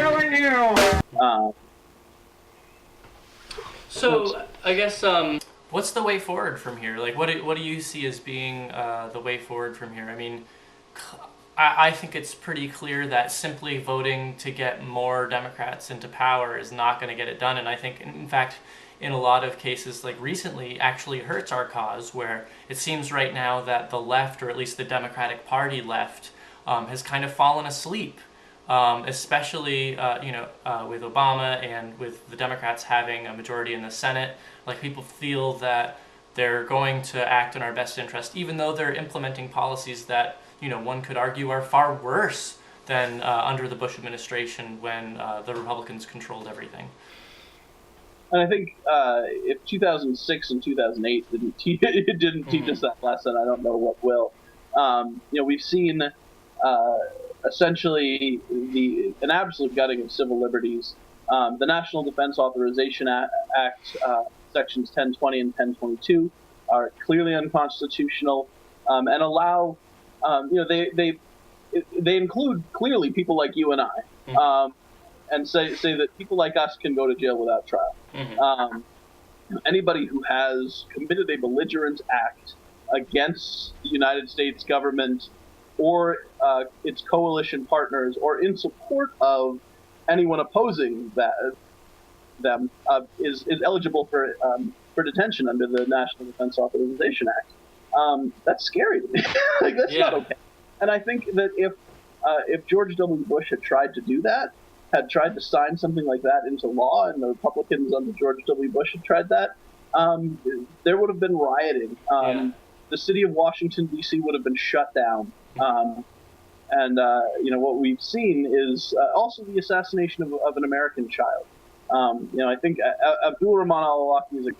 killing you. So I guess what's the way forward from here? Like, what do you see as being the way forward from here? I mean, I think it's pretty clear that simply voting to get more Democrats into power is not going to get it done. And I think, in fact, in a lot of cases, like recently, actually hurts our cause, where it seems right now that the left, or at least the Democratic Party left, has kind of fallen asleep, especially with Obama and with the Democrats having a majority in the Senate. Like, people feel that they're going to act in our best interest, even though they're implementing policies that, one could argue are far worse than under the Bush administration when the Republicans controlled everything. And I think if 2006 and 2008 didn't teach us that lesson, I don't know what will. We've seen essentially an absolute gutting of civil liberties. The National Defense Authorization Act, sections 1020 and 1022, are clearly unconstitutional and allow, they include clearly people like you and I, and say that people like us can go to jail without trial. Anybody who has committed a belligerent act against the United States government or its coalition partners, or in support of anyone opposing them, is eligible for detention under the National Defense Authorization Act. That's scary to me. Like, that's not okay. And I think that if George W. Bush had tried to do that, had tried to sign something like that into law, and the Republicans under George W. Bush had tried that, there would have been rioting. The city of Washington, D.C. would have been shut down. What we've seen is also the assassination of an American child. I think Abdul Rahman al-Awlaki is a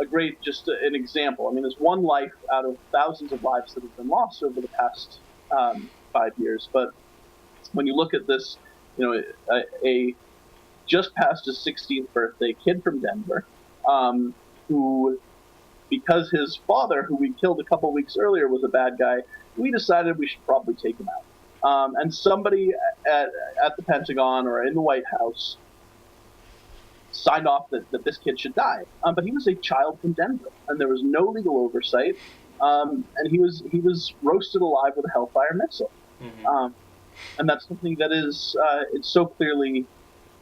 great, just an example. I mean, there's one life out of thousands of lives that have been lost over the past 5 years. But when you look at this, a just past his 16th birthday kid from Denver, who, because his father, who we killed a couple weeks earlier, was a bad guy, we decided we should probably take him out. And somebody at the Pentagon or in the White House signed off that this kid should die. But he was a child from Denver, and there was no legal oversight. And he was roasted alive with a Hellfire missile. And that's something that is it's so clearly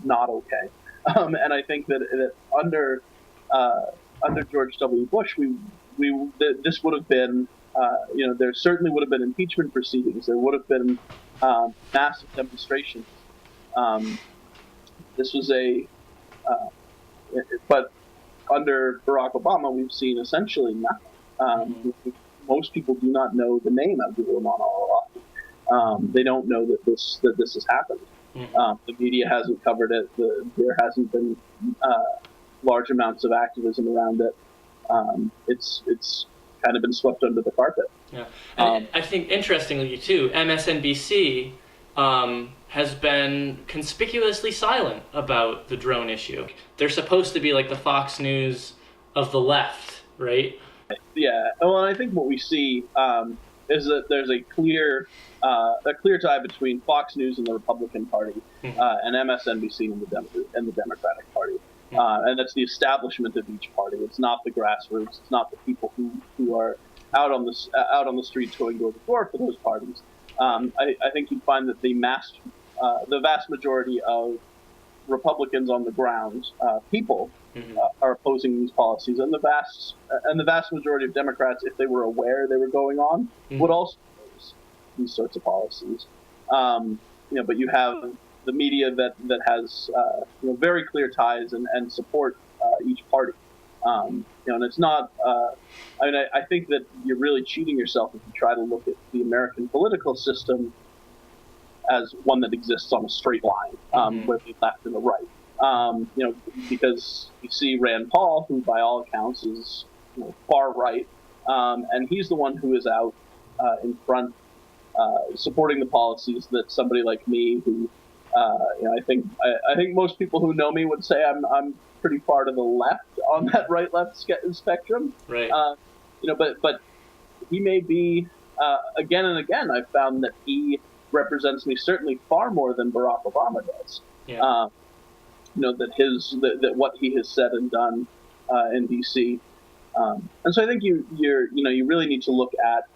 not okay. And I think that under George W. Bush, this would have been, there certainly would have been impeachment proceedings. There would have been massive demonstrations. This was but under Barack Obama, we've seen essentially nothing. Most people do not know the name Abdul Rahman al-Awlaki. They don't know that this has happened. The media hasn't covered it. There hasn't been large amounts of activism around it. It's kind of been swept under the carpet. Yeah, and I think interestingly too, MSNBC has been conspicuously silent about the drone issue. They're supposed to be like the Fox News of the left, right? Yeah. Well, and I think what we see is that there's a clear tie between Fox News and the Republican Party, and MSNBC and the Democratic Party. And that's the establishment of each party. It's not the grassroots. It's not the people who are out on the streets going door to door for those parties. I think you'd find that the vast majority of Republicans on the ground, people, are opposing these policies, and the vast majority of Democrats, if they were aware they were going on, would also oppose these sorts of policies. But you have the media that has very clear ties and support each party. And it's not. I think that you're really cheating yourself if you try to look at the American political system as one that exists on a straight line, with the left and the right. Because you see Rand Paul, who by all accounts is far right, and he's the one who is out in front, supporting the policies that somebody like me, who I think most people who know me would say I'm pretty far to the left on that right-left spectrum. Right. But he may be again and again. I've found that he represents me certainly far more than Barack Obama does. Yeah. That what he has said and done in D.C. And so I think you really need to look at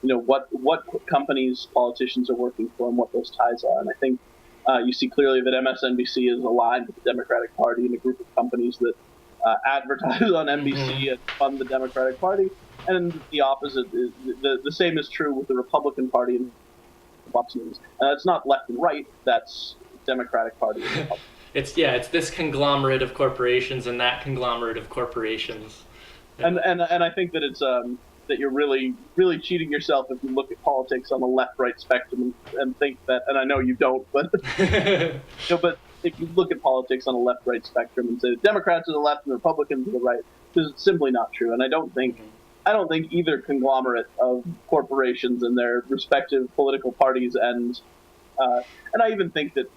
what companies politicians are working for and what those ties are. And I think you see clearly that MSNBC is aligned with the Democratic Party and a group of companies that advertise on NBC and fund the Democratic Party. And the opposite is the same is true with the Republican Party and Fox News. It's not left and right. That's Democratic Party and Republican. It's this conglomerate of corporations and that conglomerate of corporations. And I think that it's that you're really cheating yourself if you look at politics on the left-right spectrum and think that. And I know you don't, but but if you look at politics on a left-right spectrum and say the Democrats are the left and the Republicans are the right, this is simply not true. And I don't think either conglomerate of corporations and their respective political parties and I even think that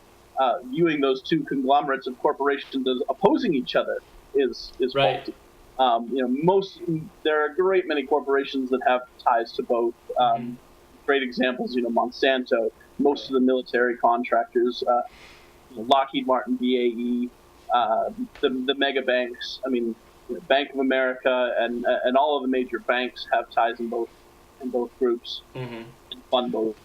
viewing those two conglomerates of corporations as opposing each other is right. faulty. There are a great many corporations that have ties to both. Great examples, Monsanto, most of the military contractors, Lockheed Martin, BAE, the mega banks. I mean, Bank of America and all of the major banks have ties in both groups and fund both.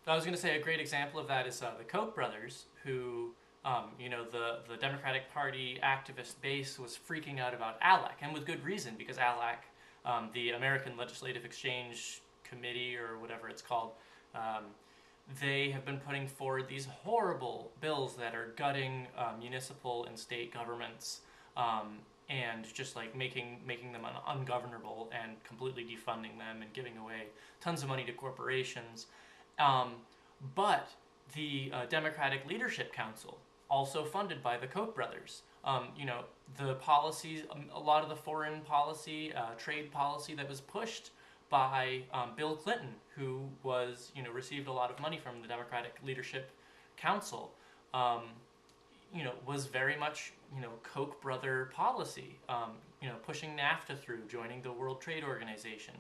I was going to say a great example of that is the Koch brothers, who, the Democratic Party activist base was freaking out about ALEC, and with good reason, because ALEC, the American Legislative Exchange Committee, or whatever it's called, they have been putting forward these horrible bills that are gutting municipal and state governments, and just like making them ungovernable and completely defunding them and giving away tons of money to corporations. But the Democratic Leadership Council, also funded by the Koch brothers, the policies, a lot of the foreign policy, trade policy that was pushed by Bill Clinton, who was, received a lot of money from the Democratic Leadership Council, was very much, Koch brother policy, pushing NAFTA through, joining the World Trade Organization.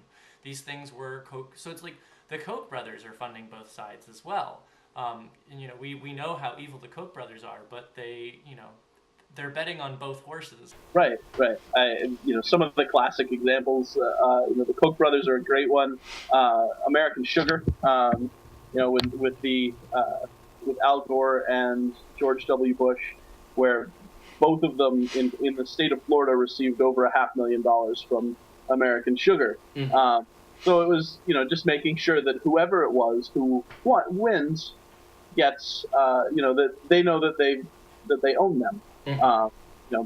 These things were Koch, so it's like the Koch brothers are funding both sides as well. We know how evil the Koch brothers are, but they're betting on both horses. Right. Some of the classic examples, the Koch brothers are a great one. American Sugar, with Al Gore and George W. Bush, where both of them in the state of Florida received over $500,000 from American Sugar. So it was, just making sure that whoever it was who wins gets, that they know that they own them,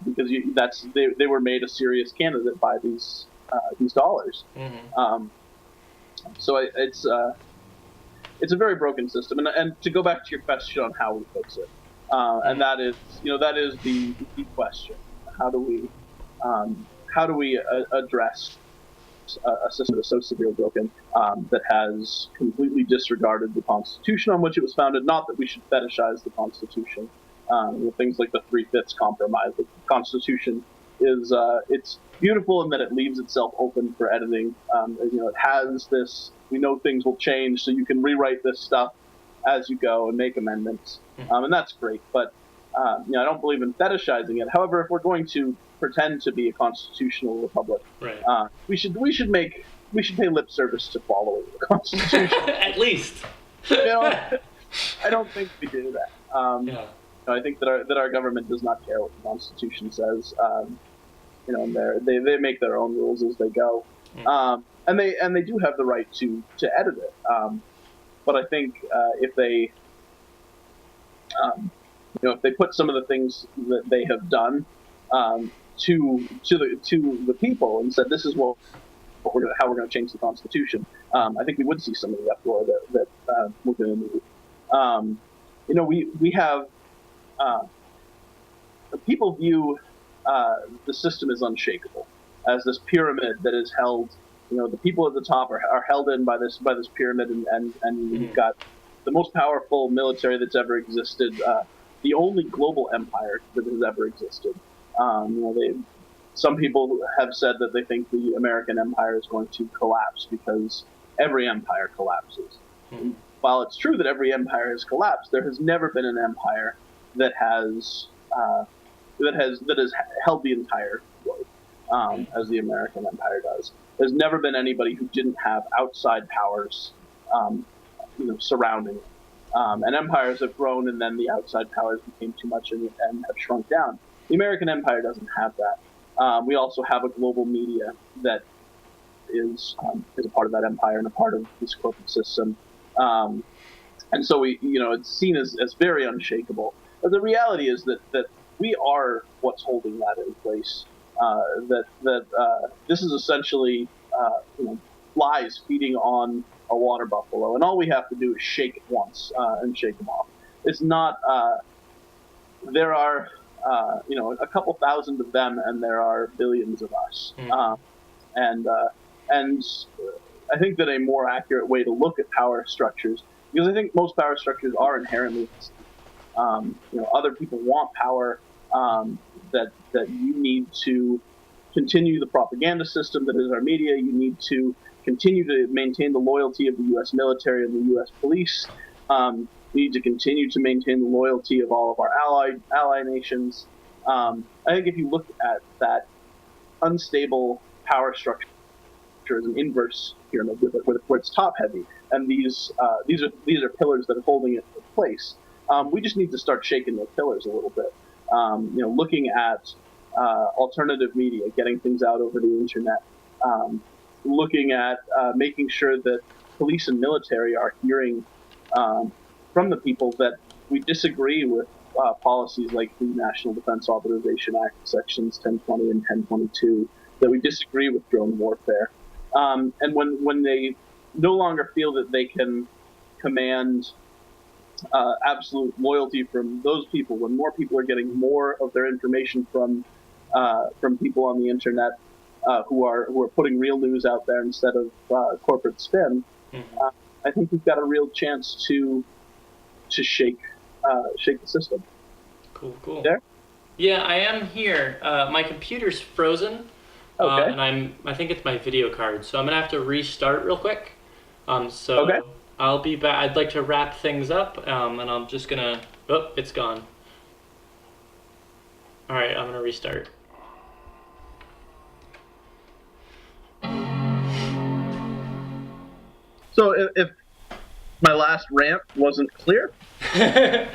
because they were made a serious candidate by these dollars. So it's a very broken system, and to go back to your question on how we fix it, and that is the question: how do we address a system that's so severely broken that has completely disregarded the Constitution on which it was founded? Not that we should fetishize the Constitution. Things like the 3/5 compromise. The Constitution is it's beautiful in that it leaves itself open for editing. It has this. We know things will change, so you can rewrite this stuff as you go and make amendments, and that's great. But I don't believe in fetishizing it. However, if we're going to pretend to be a constitutional republic, right. we should pay lip service to following the Constitution. At least. I don't think we do that. I think that our government does not care what the Constitution says. And they make their own rules as they go, and they do have the right to edit it. But I think if they put some of the things that they have done to the people and said, this is how we're going to change the Constitution, I think we would see some of the uproar that we're going to need. We have people view the system as unshakable, as this pyramid that is held. The people at the top are held in by this pyramid, and you've got the most powerful military that's ever existed, the only global empire that has ever existed. Some people have said that they think the American empire is going to collapse because every empire collapses. while it's true that every empire has collapsed, there has never been an empire that has held the entire globe, as the American empire does. There's never been anybody who didn't have outside powers, surrounding it. And empires have grown, and then the outside powers became too much and have shrunk down. The American empire doesn't have that. We also have a global media that is a part of that empire and a part of this corporate system. And so it's seen as very unshakable. But the reality is that we are what's holding that in place. This is essentially flies feeding on a water buffalo, and all we have to do is shake it once and shake them off. It's not. There are a couple thousand of them, and there are billions of us. And I think that a more accurate way to look at power structures, because I think most power structures are inherently, other people want power. That you need to continue the propaganda system that is our media. You need to continue to maintain the loyalty of the U.S. military and the U.S. police. We need to continue to maintain the loyalty of all of our ally nations. I think if you look at that unstable power structure as an inverse pyramid, where it's top heavy, and these are pillars that are holding it in place. We just need to start shaking those pillars a little bit. Looking at alternative media, getting things out over the internet, looking at making sure that police and military are hearing from the people that we disagree with policies like the National Defense Authorization Act, sections 1020 and 1022, that we disagree with drone warfare. And when they no longer feel that they can command absolute loyalty from those people, when more people are getting more of their information from people on the internet who are putting real news out there instead of corporate spin, I think we've got a real chance to shake the system. Cool. There? Yeah, I am here. My computer's frozen. Okay. And I think it's my video card, so I'm gonna have to restart real quick. Okay. I'll be back. I'd like to wrap things up, and I'm just gonna. Oh, it's gone. All right, I'm gonna restart. So if my last rant wasn't clear, I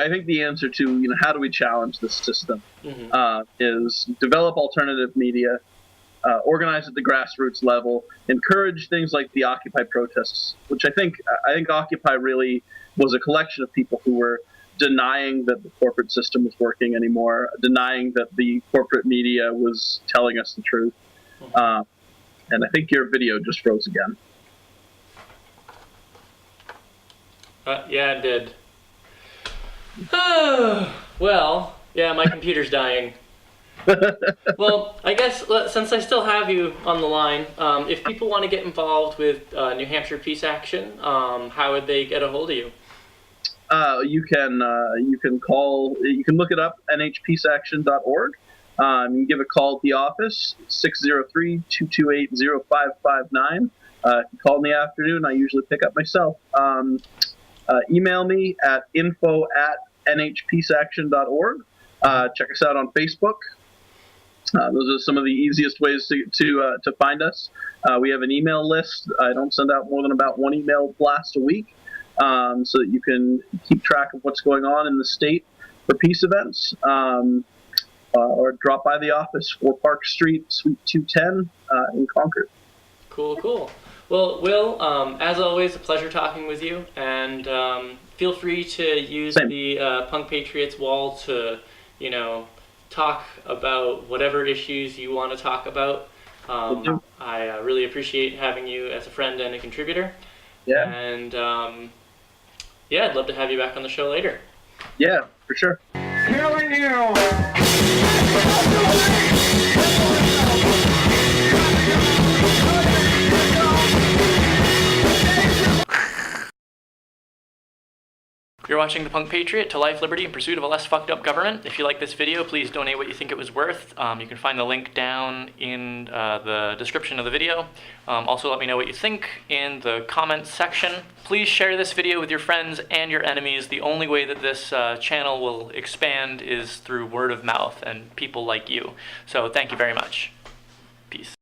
think the answer to how do we challenge this system is develop alternative media, organize at the grassroots level, encourage things like the Occupy protests, which I think Occupy really was a collection of people who were denying that the corporate system was working anymore, denying that the corporate media was telling us the truth. And I think your video just froze again. Yeah, it did. Well, yeah, my computer's dying. Well, I guess since I still have you on the line, if people want to get involved with New Hampshire Peace Action, how would they get a hold of you? You can look it up, nhpeaceaction.org. You can give a call at the office, 603-228-0559. If you call in the afternoon, I usually pick up myself. Email me at info@nhpeaceaction.org. Check us out on Facebook. Those are some of the easiest ways to find us. We have an email list. I don't send out more than about one email blast a week, so that you can keep track of what's going on in the state for peace events. Or drop by the office, 4 Park Street, Suite 210 in Concord. Cool. Well, Will, as always, a pleasure talking with you, and feel free to use the Punk Patriots wall to, talk about whatever issues you want to talk about. I really appreciate having you as a friend and a contributor. Yeah. And I'd love to have you back on the show later. Yeah, for sure. Killing you! You're watching The Punk Patriot, to life, liberty, in pursuit of a less fucked up government. If you like this video, please donate what you think it was worth. You can find the link down in the description of the video. Also, let me know what you think in the comments section. Please share this video with your friends and your enemies. The only way that this channel will expand is through word of mouth and people like you. So thank you very much. Peace.